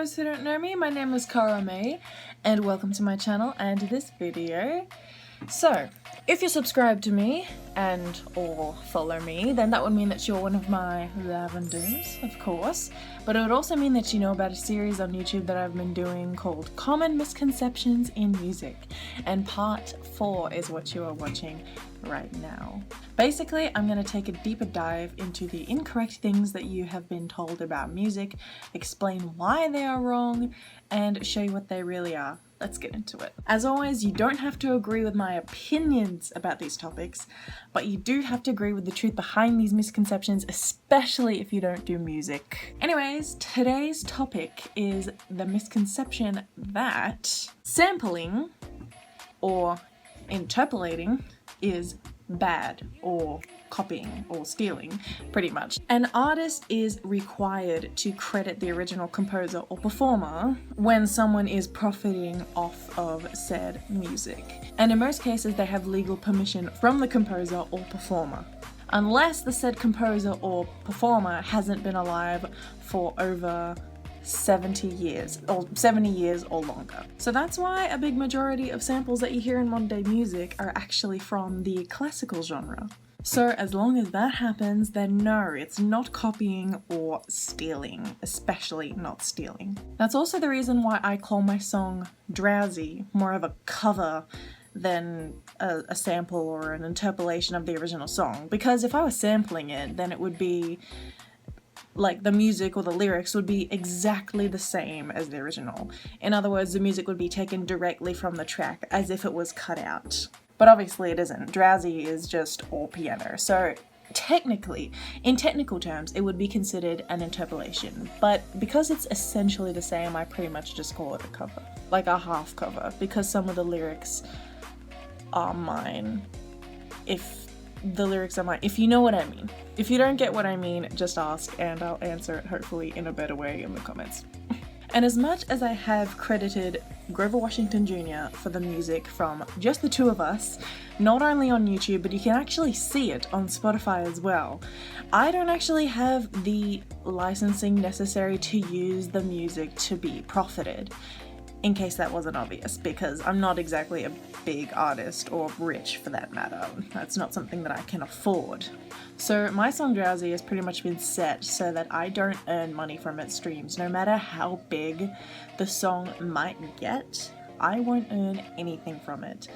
those who don't know me, my name is Cara May, and welcome to my channel and this video. So, if you're subscribed to me and or follow me, then that would mean that you're one of my Lavenders, of course, but it would also mean that you know about a series on YouTube that I've been doing called Common Misconceptions in Music, and part 4 is what you are watching right now. Basically, I'm going to take a deeper dive into the incorrect things that you have been told about music, explain why they are wrong, and show you what they really are. Let's get into it. As always, you don't have to agree with my opinions about these topics, but you do have to agree with the truth behind these misconceptions, especially if you don't do music. Anyways, today's topic is the misconception that sampling or interpolating is bad, or copying or stealing, pretty much. An artist is required to credit the original composer or performer when someone is profiting off of said music. And in most cases, they have legal permission from the composer or performer, unless the said composer or performer hasn't been alive for over 70 years or longer. So that's why a big majority of samples that you hear in modern day music are actually from the classical genre. So as long as that happens, then no, it's not copying or stealing, especially not stealing. That's also the reason why I call my song Drowsy more of a cover than a sample or an interpolation of the original song, because if I was sampling it, then it would be like the music or the lyrics would be exactly the same as the original. In other words, the music would be taken directly from the track as if it was cut out. But obviously it isn't. Drowsy is just all piano. So technically, in technical terms, it would be considered an interpolation. But because it's essentially the same, I pretty much just call it a cover. Like a half cover, because some of the lyrics are mine. If you know what I mean. If you don't get what I mean, just ask and I'll answer it hopefully in a better way in the comments. And as much as I have credited Grover Washington Jr. for the music from just the two of us, not only on YouTube, but you can actually see it on Spotify as well, I don't actually have the licensing necessary to use the music to be profited. In case that wasn't obvious, because I'm not exactly a big artist or rich for that matter. That's not something that I can afford. So my song Drowsy has pretty much been set so that I don't earn money from its streams. No matter how big the song might get, I won't earn anything from it.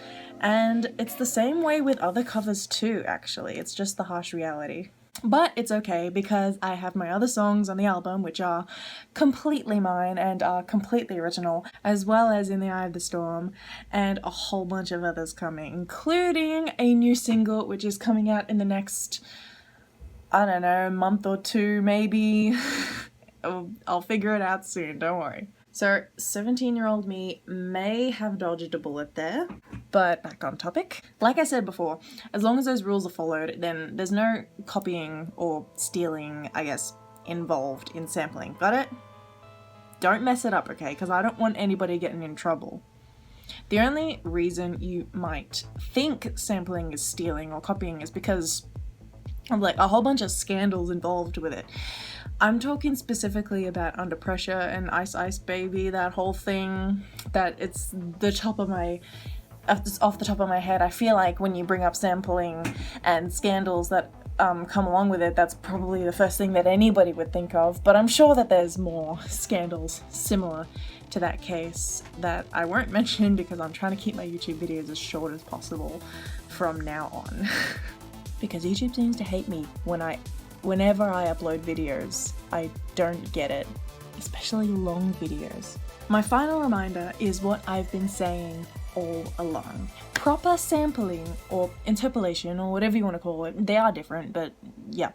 And it's the same way with other covers too, actually. It's just the harsh reality. But it's okay, because I have my other songs on the album which are completely mine and are completely original, as well as In the Eye of the Storm, and a whole bunch of others coming, including a new single which is coming out in the next, I don't know, month or two maybe. I'll figure it out soon, don't worry. So 17-year-old me may have dodged a bullet there, but back on topic. Like I said before, as long as those rules are followed, then there's no copying or stealing, I guess, involved in sampling. Got it? Don't mess it up, okay? Because I don't want anybody getting in trouble. The only reason you might think sampling is stealing or copying is because of like a whole bunch of scandals involved with it. I'm talking specifically about Under Pressure and Ice Ice Baby, that whole thing, that it's the top of my, off the top of my head. I feel like when you bring up sampling and scandals that come along with it, that's probably the first thing that anybody would think of, but I'm sure that there's more scandals similar to that case that I won't mention because I'm trying to keep my YouTube videos as short as possible from now on. Because YouTube seems to hate me whenever I upload videos. I don't get it, especially long videos. My final reminder is what I've been saying all along. Proper sampling or interpolation or whatever you want to call it, they are different, but yeah.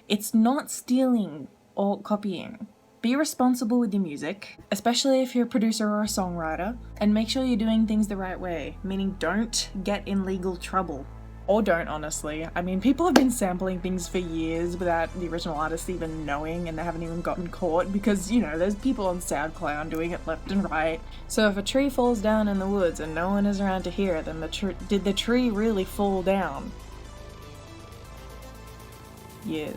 It's not stealing or copying. Be responsible with your music, especially if you're a producer or a songwriter, and make sure you're doing things the right way, meaning don't get in legal trouble. Or don't, honestly. I mean, people have been sampling things for years without the original artist even knowing, and they haven't even gotten caught because, you know, there's people on SoundCloud doing it left and right. So if a tree falls down in the woods and no one is around to hear it, then did the tree really fall down? Yeah.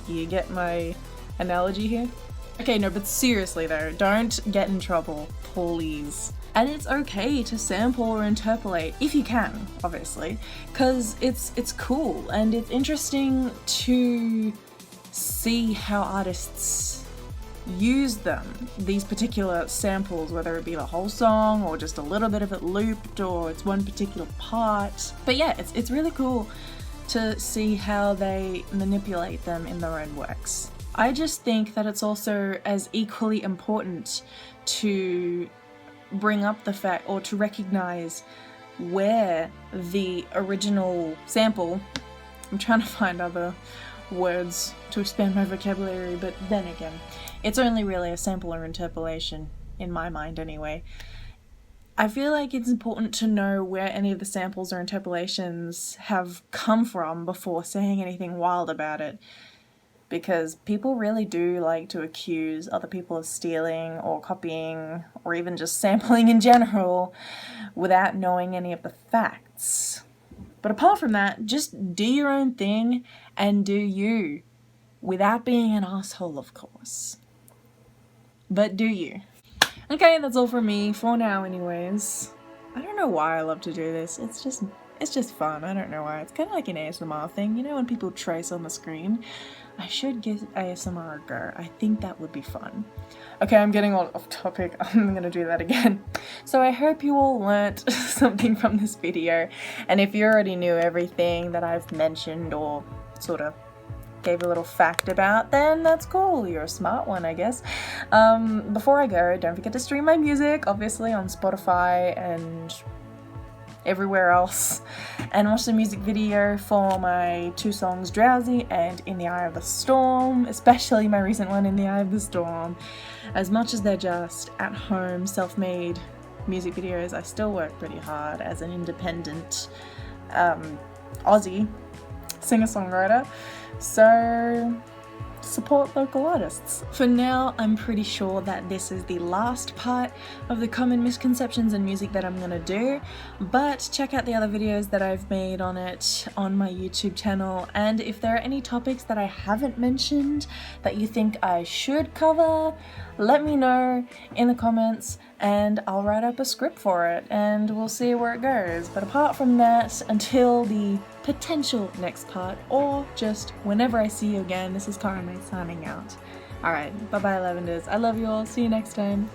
Do you get my analogy here? Okay, no, but seriously though, don't get in trouble, please. And it's okay to sample or interpolate, if you can, obviously, because it's cool and it's interesting to see how artists use them, these particular samples, whether it be the whole song or just a little bit of it looped or it's one particular part. But yeah, it's really cool to see how they manipulate them in their own works. I just think that it's also as equally important to bring up the fact, or to recognize where the original sample, I'm trying to find other words to expand my vocabulary, but then again, it's only really a sample or interpolation, in my mind anyway. I feel like it's important to know where any of the samples or interpolations have come from before saying anything wild about it, because people really do like to accuse other people of stealing or copying or even just sampling in general without knowing any of the facts. But apart from that, just do your own thing and do you, without being an asshole, of course. But do you. Okay, that's all from me for now anyways. I don't know why I love to do this. It's just fun. I don't know why. It's kind of like an ASMR thing. You know when people trace on the screen? I should give ASMR a go. I think that would be fun. Okay, I'm getting all off topic. I'm gonna do that again. So I hope you all learnt something from this video. And if you already knew everything that I've mentioned or sort of gave a little fact about, then that's cool. You're a smart one, I guess. Before I go, don't forget to stream my music, obviously on Spotify and everywhere else, and watch the music video for my 2 songs, Drowsy and In the Eye of the Storm, especially my recent one, In the Eye of the Storm. As much as they're just at home, self-made music videos, I still work pretty hard as an independent Aussie singer-songwriter, so support local artists. For now, I'm pretty sure that this is the last part of the common misconceptions in music that I'm gonna do, but check out the other videos that I've made on it on my YouTube channel, and if there are any topics that I haven't mentioned that you think I should cover, let me know in the comments and I'll write up a script for it and we'll see where it goes. But apart from that, until the potential next part, or just whenever I see you again, this is Cara May signing out. Alright, bye bye Lavenders. I love you all. See you next time.